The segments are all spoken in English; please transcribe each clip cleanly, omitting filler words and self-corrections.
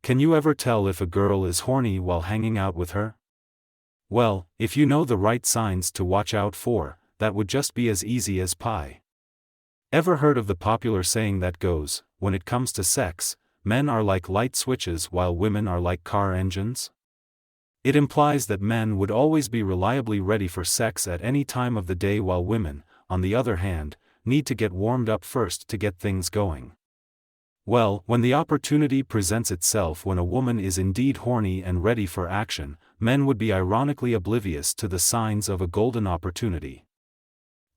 Can you ever tell if a girl is horny while hanging out with her? Well, if you know the right signs to watch out for, that would just be as easy as pie. Ever heard of the popular saying that goes, when it comes to sex, men are like light switches while women are like car engines? It implies that men would always be reliably ready for sex at any time of the day while women, on the other hand, need to get warmed up first to get things going. Well, when the opportunity presents itself when a woman is indeed horny and ready for action, men would be ironically oblivious to the signs of a golden opportunity.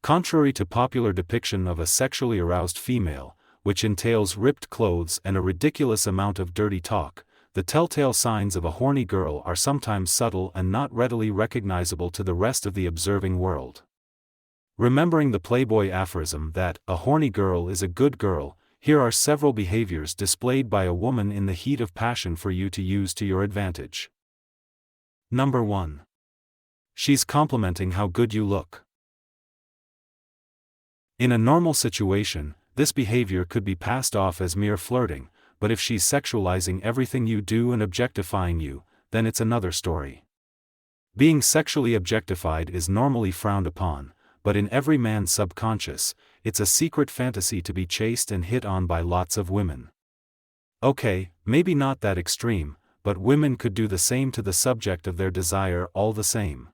Contrary to popular depiction of a sexually aroused female, which entails ripped clothes and a ridiculous amount of dirty talk, the telltale signs of a horny girl are sometimes subtle and not readily recognizable to the rest of the observing world. Remembering the Playboy aphorism that a horny girl is a good girl, here are several behaviors displayed by a woman in the heat of passion for you to use to your advantage. Number 1. She's complimenting how good you look. In a normal situation, this behavior could be passed off as mere flirting, but if she's sexualizing everything you do and objectifying you, then it's another story. Being sexually objectified is normally frowned upon, but in every man's subconscious, it's a secret fantasy to be chased and hit on by lots of women. Okay, maybe not that extreme, but women could do the same to the subject of their desire all the same.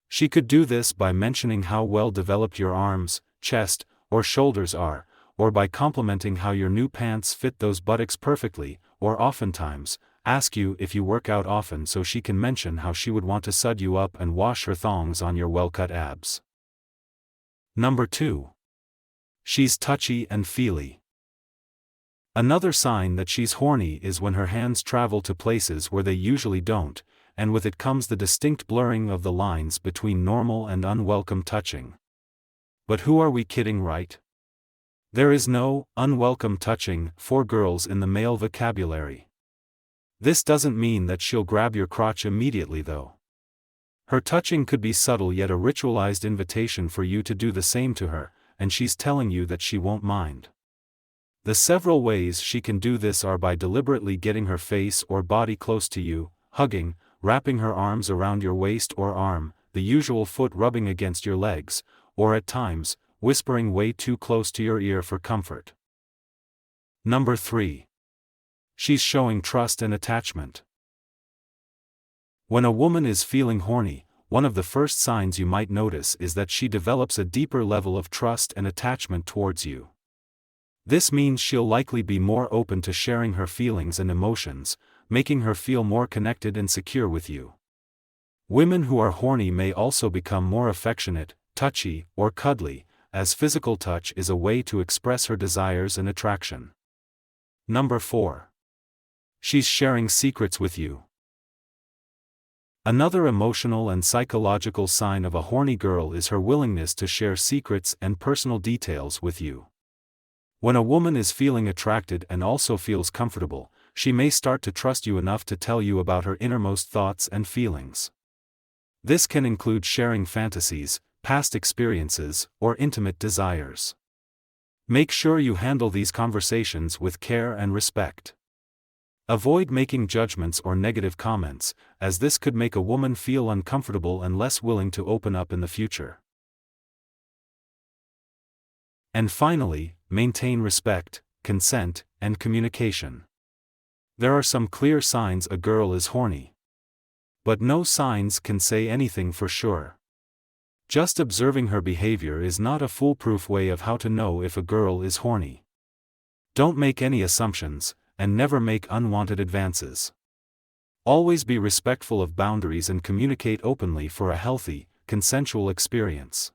She could do this by mentioning how well developed your arms, chest, or shoulders are, or by complimenting how your new pants fit those buttocks perfectly, or oftentimes, ask you if you work out often so she can mention how she would want to sud you up and wash her thongs on your well-cut abs. Number 2. She's touchy and feely. Another sign that she's horny is when her hands travel to places where they usually don't, and with it comes the distinct blurring of the lines between normal and unwelcome touching. But who are we kidding, right? There is no unwelcome touching for girls in the male vocabulary. This doesn't mean that she'll grab your crotch immediately though. Her touching could be subtle yet a ritualized invitation for you to do the same to her, and she's telling you that she won't mind. The several ways she can do this are by deliberately getting her face or body close to you, hugging, wrapping her arms around your waist or arm, the usual foot rubbing against your legs, or at times, whispering way too close to your ear for comfort. Number 3. She's showing trust and attachment. When a woman is feeling horny, one of the first signs you might notice is that she develops a deeper level of trust and attachment towards you. This means she'll likely be more open to sharing her feelings and emotions, making her feel more connected and secure with you. Women who are horny may also become more affectionate, touchy, or cuddly, as physical touch is a way to express her desires and attraction. Number 4. She's sharing secrets with you. Another emotional and psychological sign of a horny girl is her willingness to share secrets and personal details with you. When a woman is feeling attracted and also feels comfortable, she may start to trust you enough to tell you about her innermost thoughts and feelings. This can include sharing fantasies, past experiences, or intimate desires. Make sure you handle these conversations with care and respect. Avoid making judgments or negative comments, as this could make a woman feel uncomfortable and less willing to open up in the future. And finally, maintain respect, consent, and communication. There are some clear signs a girl is horny. But no signs can say anything for sure. Just observing her behavior is not a foolproof way of how to know if a girl is horny. Don't make any assumptions, and never make unwanted advances. Always be respectful of boundaries and communicate openly for a healthy, consensual experience.